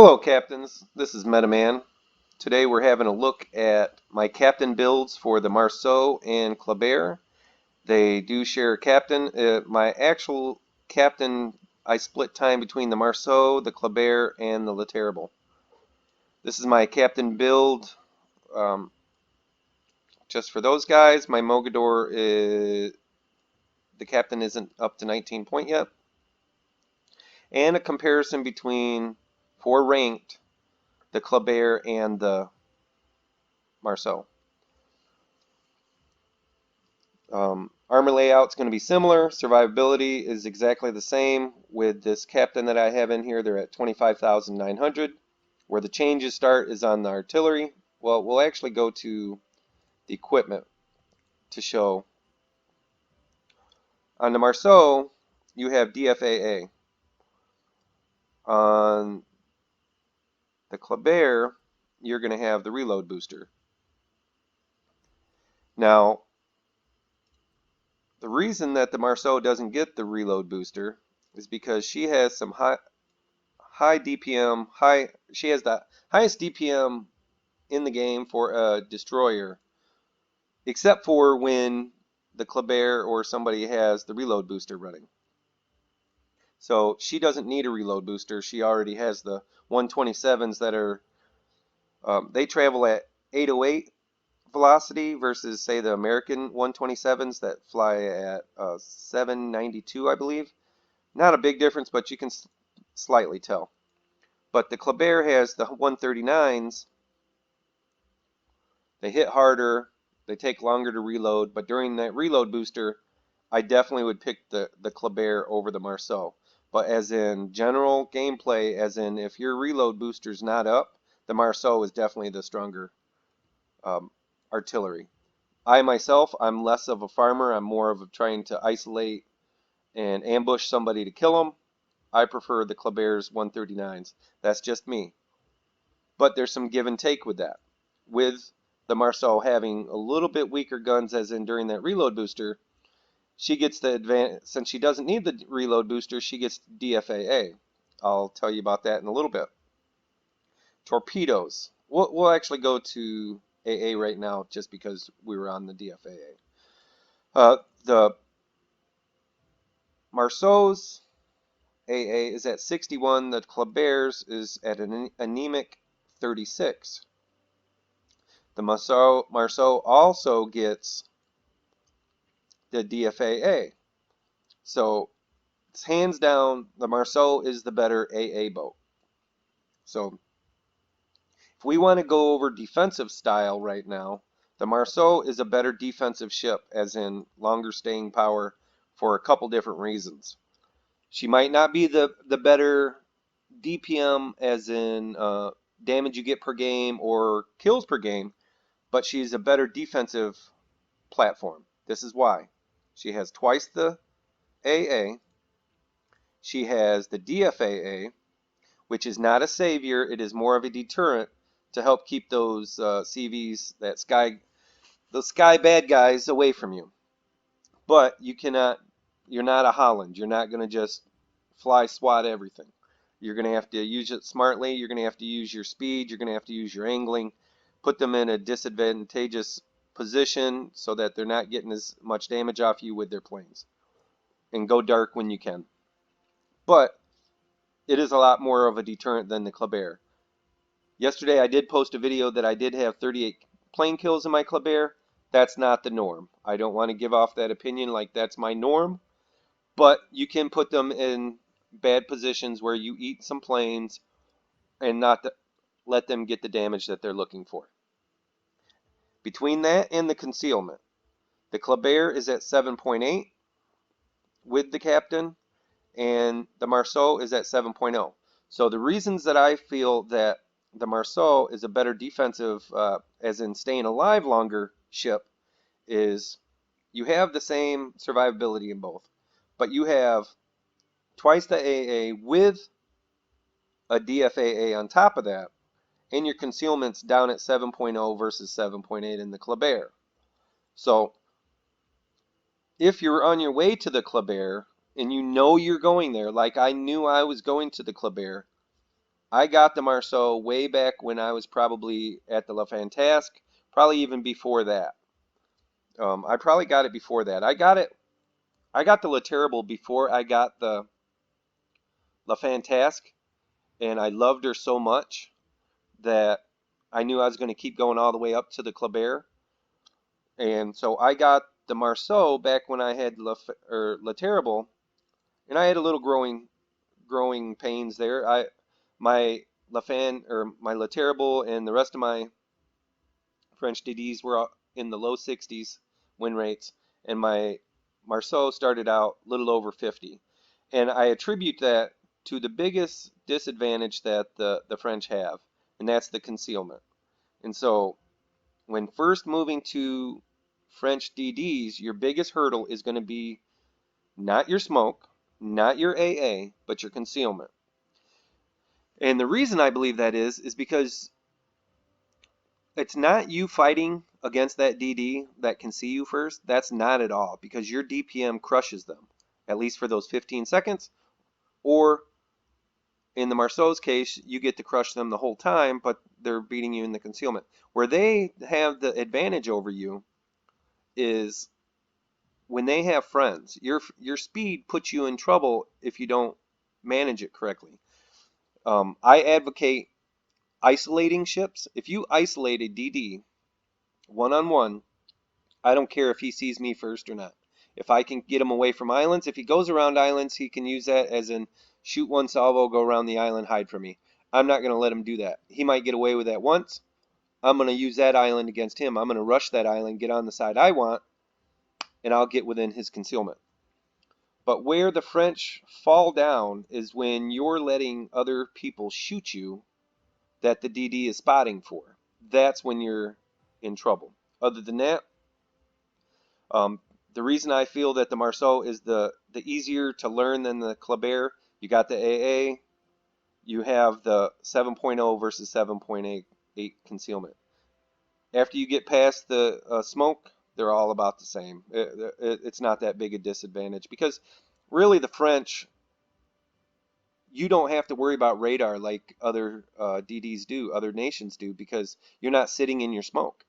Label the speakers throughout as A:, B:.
A: Hello, captains. This is Metaman. Today we're having a look at my captain builds for the Marceau and Kleber. They do share a captain. My actual captain, I split time between the Marceau, the Kleber, and the La Terrible. This is my captain build. Um, just for those guys, my Mogador is the captain isn't up to 19 point yet, and a comparison between for ranked the Kleber and the Marceau. Armor layout's going to be similar. Survivability is exactly the same with this captain that I have in here. They're at 25,900. Where the changes start is on the artillery. Well, we'll actually go to the equipment to show. On the Marceau, you have DFAA. On the Kleber, you're going to have the reload booster. Now, the reason that the Marceau doesn't get the reload booster is because she has some high DPM, she has the highest DPM in the game for a destroyer, except for when the Kleber or somebody has the reload booster running. So she doesn't need a reload booster. She already has the 127s that are, they travel at 808 velocity versus, say, the American 127s that fly at 792, I believe. Not a big difference, but you can slightly tell. But the Kleber has the 139s. They hit harder, they take longer to reload, but during that reload booster, I definitely would pick the Kleber over the Marceau. But as in general gameplay, as in if your reload booster's not up, the Marceau is definitely the stronger um, artillery. I myself, I'm less of a farmer. I'm more of trying to isolate and ambush somebody to kill them. I prefer the Kleber's 139s. That's just me. But there's some give and take with that. With the Marceau having a little bit weaker guns, as in during that reload booster, she gets the advantage. Since she doesn't need the reload booster, she gets DFAA. I'll tell you about that in a little bit. Torpedoes. We'll actually go to AA right now just because we were on the DFAA. The Marceau's AA is at 61. The Kleber's is at an anemic 36. The Marceau also gets the DFAA. So it's hands down, the Marceau is the better AA boat. So if we want to go over defensive style right now, the Marceau is a better defensive ship, as in longer staying power for a couple different reasons. She might not be the better DPM, as in damage you get per game or kills per game, but she's a better defensive platform. This is why. She has twice the AA. She has the DFAA, which is not a savior. It is more of a deterrent to help keep those CVs, those sky bad guys away from you. But you're not a Holland. You're not going to just fly swat everything. You're going to have to use it smartly. You're going to have to use your speed. You're going to have to use your angling. Put them in a disadvantageous position so that they're not getting as much damage off you with their planes. And go dark when you can. But it is a lot more of a deterrent than the Kleber. Yesterday I did post a video that I did have 38 plane kills in my Kleber. That's not the norm. I don't want to give off that opinion like that's my norm, but you can put them in bad positions where you eat some planes and not let them get the damage that they're looking for. Between that and the concealment, the Kleber is at 7.8 with the captain, and the Marceau is at 7.0. So the reasons that I feel that the Marceau is a better defensive, as in staying alive longer, ship is you have the same survivability in both, but you have twice the AA with a DFAA on top of that, and your concealment's down at 7.0 versus 7.8 in the Kleber. So if you're on your way to the Kleber and you know you're going there, like I knew I was going to the Kleber, I got the Marceau way back when I was probably at the La Fantasque, probably even before that. I probably got it before that. I got the La Terrible before I got the La Fantasque, and I loved her so much that I knew I was going to keep going all the way up to the Kleber. And so I got the Marceau back when I had La Terrible, and I had a little growing pains there. My my La Terrible and the rest of my French DDs were in the low 60s win rates, and my Marceau started out a little over 50. And I attribute that to the biggest disadvantage that the French have, and that's the concealment. And so when first moving to French DDs, your biggest hurdle is going to be not your smoke, not your AA, but your concealment. And the reason I believe that is because it's not you fighting against that DD that can see you first. That's not at all, because your DPM crushes them, at least for those 15 seconds. Or in the Marceau's case, you get to crush them the whole time, but they're beating you in the concealment. Where they have the advantage over you is when they have friends. Your speed puts you in trouble if you don't manage it correctly. I advocate isolating ships. If you isolate a DD one-on-one, I don't care if he sees me first or not. If I can get him away from islands, if he goes around islands, he can use that as in shoot one salvo, go around the island, hide from me. I'm not going to let him do that. He might get away with that once. I'm going to use that island against him. I'm going to rush that island, get on the side I want, and I'll get within his concealment. But where the French fall down is when you're letting other people shoot you that the DD is spotting for. That's when you're in trouble. Other than that, Um, the reason I feel that the Marceau is the easier to learn than the Kleber, you got the AA, you have the 7.0 versus 7.8 concealment. After you get past the smoke, they're all about the same. It's not that big a disadvantage because really the French, you don't have to worry about radar like other DDs do, other nations do, because you're not sitting in your smoke.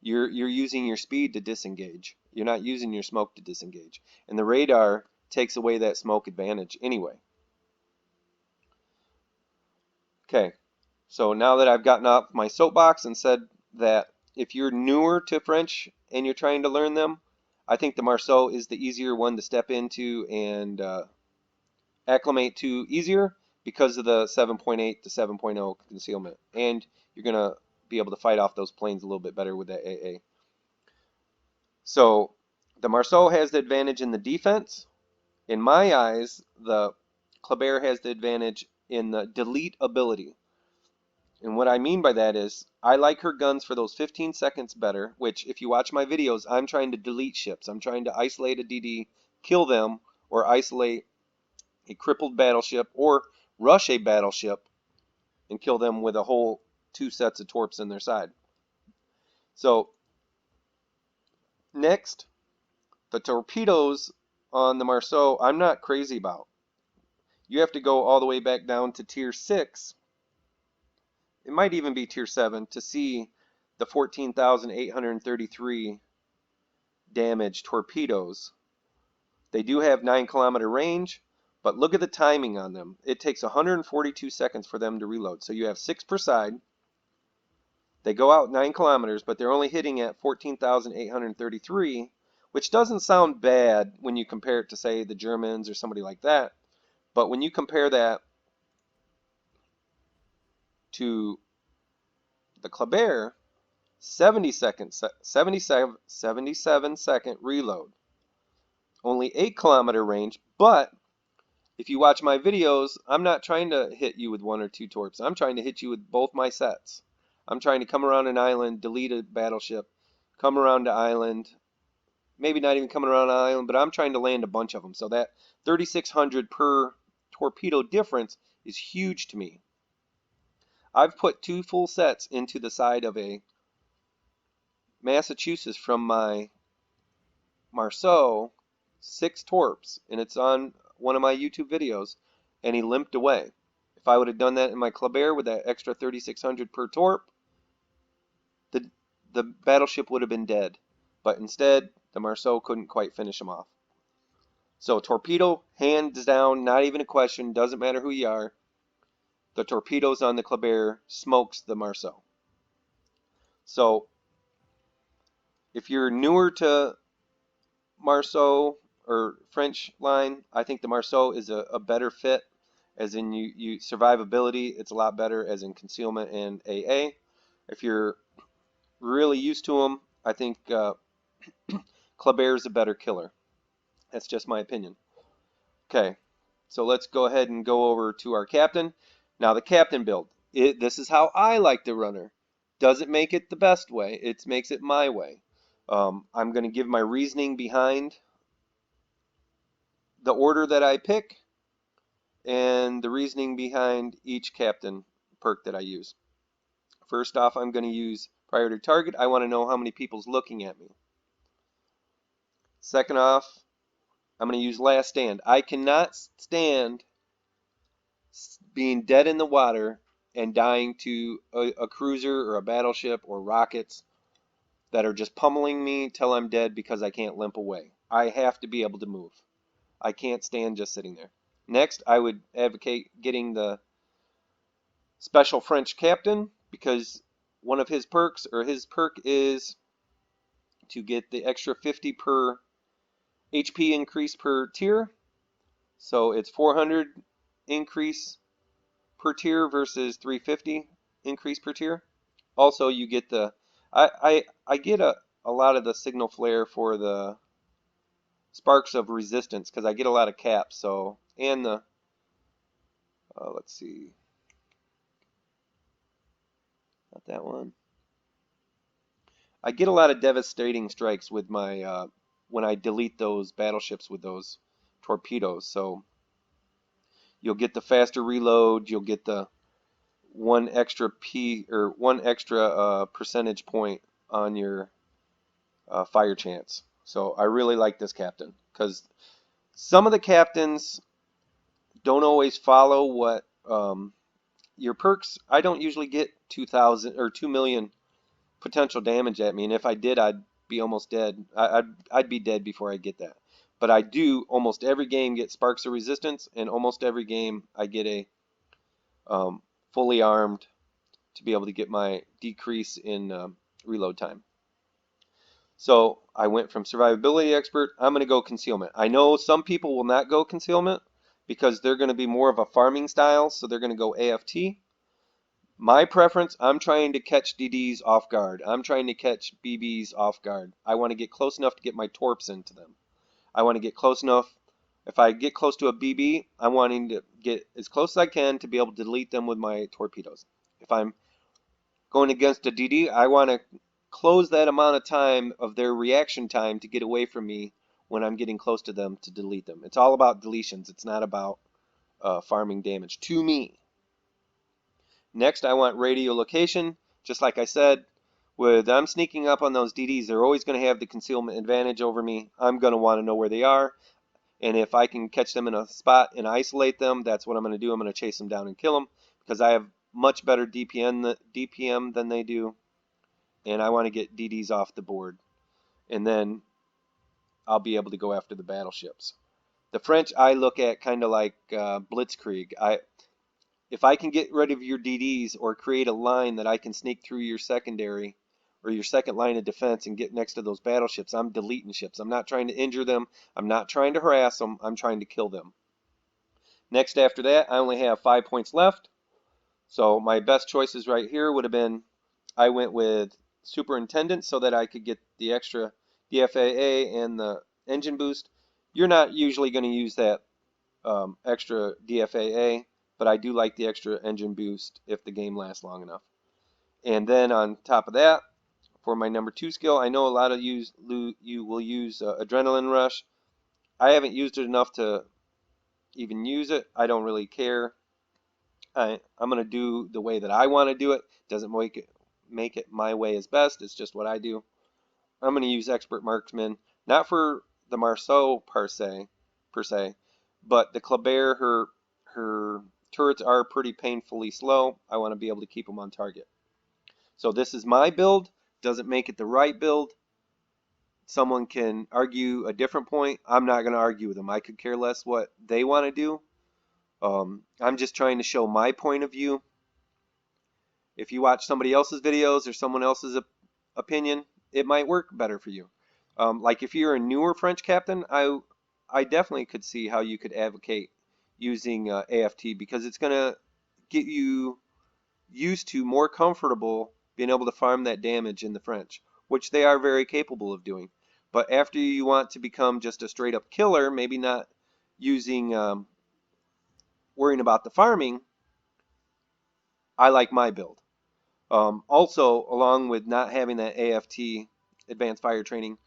A: You're using your speed to disengage. You're not using your smoke to disengage. And the radar takes away that smoke advantage anyway. Okay, so now that I've gotten off my soapbox and said that if you're newer to French and you're trying to learn them, I think the Marceau is the easier one to step into and acclimate to easier because of the 7.8 to 7.0 concealment. And you're going to be able to fight off those planes a little bit better with that AA. So the Marceau has the advantage in the defense. In my eyes, the Kleber has the advantage in the delete ability. And what I mean by that is I like her guns for those 15 seconds better, which if you watch my videos, I'm trying to delete ships. I'm trying to isolate a DD, kill them, or isolate a crippled battleship, or rush a battleship and kill them with a whole 2 sets of torps in their side. So next, the torpedoes on the Marceau, I'm not crazy about. You have to go all the way back down to tier 6. It might even be tier 7 to see the 14,833 damage torpedoes. They do have 9-kilometer range, but look at the timing on them. It takes 142 seconds for them to reload. So you have 6 per side. They go out 9 kilometers, but they're only hitting at 14,833, which doesn't sound bad when you compare it to, say, the Germans or somebody like that. But when you compare that to the Kleber, 77 second reload. Only 8-kilometer range, but if you watch my videos, I'm not trying to hit you with 1 or 2 torps. I'm trying to hit you with both my sets. I'm trying to come around an island, delete a battleship, come around the island, maybe not even coming around an island, but I'm trying to land a bunch of them. So that 3,600 per torpedo difference is huge to me. I've put 2 full sets into the side of a Massachusetts from my Marceau, 6 torps, and it's on one of my YouTube videos, and he limped away. If I would have done that in my Kleber with that extra 3,600 per torp, the the battleship would have been dead. But instead, the Marceau couldn't quite finish him off. So torpedo, hands down, not even a question, doesn't matter who you are. The torpedoes on the Kleber smokes the Marceau. So if you're newer to Marceau or French line, I think the Marceau is a better fit. As in you survivability, it's a lot better as in concealment and AA. If you're really used to them, I think Kleber is a better killer. That's just my opinion. Okay, so let's go ahead and go over to our captain. Now the captain build. This is how I like to run her. Doesn't make it the best way. It makes it my way. I'm going to give my reasoning behind the order that I pick and the reasoning behind each captain perk that I use. First off, I'm going to use priority target. I want to know how many people's looking at me. Second off, I'm going to use last stand. I cannot stand being dead in the water and dying to a cruiser or a battleship or rockets that are just pummeling me till I'm dead because I can't limp away. I have to be able to move. I can't stand just sitting there. Next, I would advocate getting the special French captain because one of his perks or his perk is to get the extra 50 per HP increase per tier. So it's 400 increase per tier versus 350 increase per tier. Also, you get the I get a lot of the signal flare for the sparks of resistance because I get a lot of caps. So and the let's see, not that one. I get a lot of devastating strikes with my when I delete those battleships with those torpedoes. So you'll get the faster reload. You'll get the one extra percentage point on your fire chance. So I really like this captain because some of the captains don't always follow what your perks. I don't usually get 2,000 or 2,000,000 potential damage at me, and if I did, I'd be almost dead. I'd be dead before I get that. But I do almost every game get sparks of resistance, and almost every game I get a fully armed to be able to get my decrease in reload time. So I went from survivability expert, I'm going to go concealment. I know some people will not go concealment because they're going to be more of a farming style, so they're going to go AFT. My preference, I'm trying to catch DDs off guard. I'm trying to catch BBs off guard. I want to get close enough to get my torps into them. I want to get close enough. If I get close to a BB, I'm wanting to get as close as I can to be able to delete them with my torpedoes. If I'm going against a DD, I want to close that amount of time of their reaction time to get away from me when I'm getting close to them to delete them. It's all about deletions. It's not about farming damage to me. Next, I want radio location. Just like I said, with I'm sneaking up on those DDs, they're always going to have the concealment advantage over me. I'm going to want to know where they are. And if I can catch them in a spot and isolate them, that's what I'm going to do. I'm going to chase them down and kill them because I have much better DPM than they do. And I want to get DDs off the board. And then I'll be able to go after the battleships. The French I look at kind of like Blitzkrieg. If I can get rid of your DDs or create a line that I can sneak through your secondary or your second line of defense and get next to those battleships, I'm deleting ships. I'm not trying to injure them. I'm not trying to harass them. I'm trying to kill them. Next after that, I only have 5 points left. So my best choices right here would have been I went with Superintendent so that I could get the extra DFAA and the engine boost. You're not usually going to use that extra DFAA, but I do like the extra engine boost if the game lasts long enough. And then on top of that, for my number 2 skill, I know a lot of you will use Adrenaline Rush. I haven't used it enough to even use it. I don't really care. I'm going to do the way that I want to do it. Doesn't make it my way as best. It's just what I do. I'm going to use Expert Marksman, not for the Marceau per se, but the Kleber, her Turrets are pretty painfully slow. I want to be able to keep them on target. So this is my build. Doesn't make it the right build. Someone can argue a different point. I'm not going to argue with them. I could care less what they want to do. I'm just trying to show my point of view. If you watch somebody else's videos or someone else's opinion, it might work better for you. Like if you're a newer French captain, I definitely could see how you could advocate using AFT because it's going to get you used to more comfortable being able to farm that damage in the French, which they are very capable of doing. But after you want to become just a straight up killer, maybe not using worrying about the farming, I like my build. Also, along with not having that AFT, advanced fire training,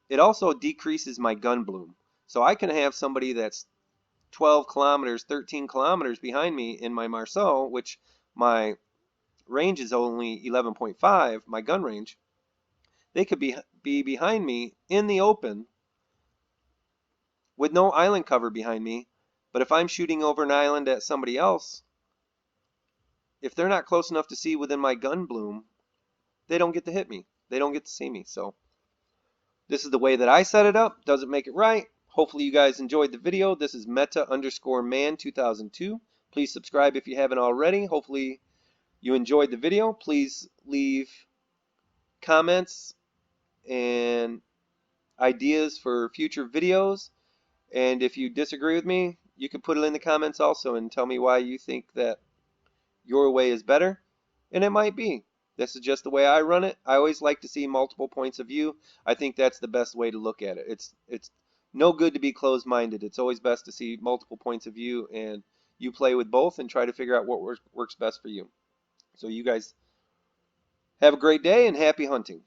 A: it also decreases my gun bloom. So I can have somebody that's 12 kilometers, 13 kilometers behind me in my Marceau, which my range is only 11.5, my gun range. They could be behind me in the open with no island cover behind me. But if I'm shooting over an island at somebody else, if they're not close enough to see within my gun bloom, they don't get to hit me. They don't get to see me. So this is the way that I set it up. Doesn't make it right. Hopefully you guys enjoyed the video. This is meta_man 2002. Please subscribe if you haven't already. Hopefully you enjoyed the video. Please leave comments and ideas for future videos. And if you disagree with me, you can put it in the comments also and tell me why you think that your way is better. And it might be. This is just the way I run it. I always like to see multiple points of view. I think that's the best way to look at it. It's no good to be closed-minded. It's always best to see multiple points of view and you play with both and try to figure out what works best for you. So you guys have a great day and happy hunting.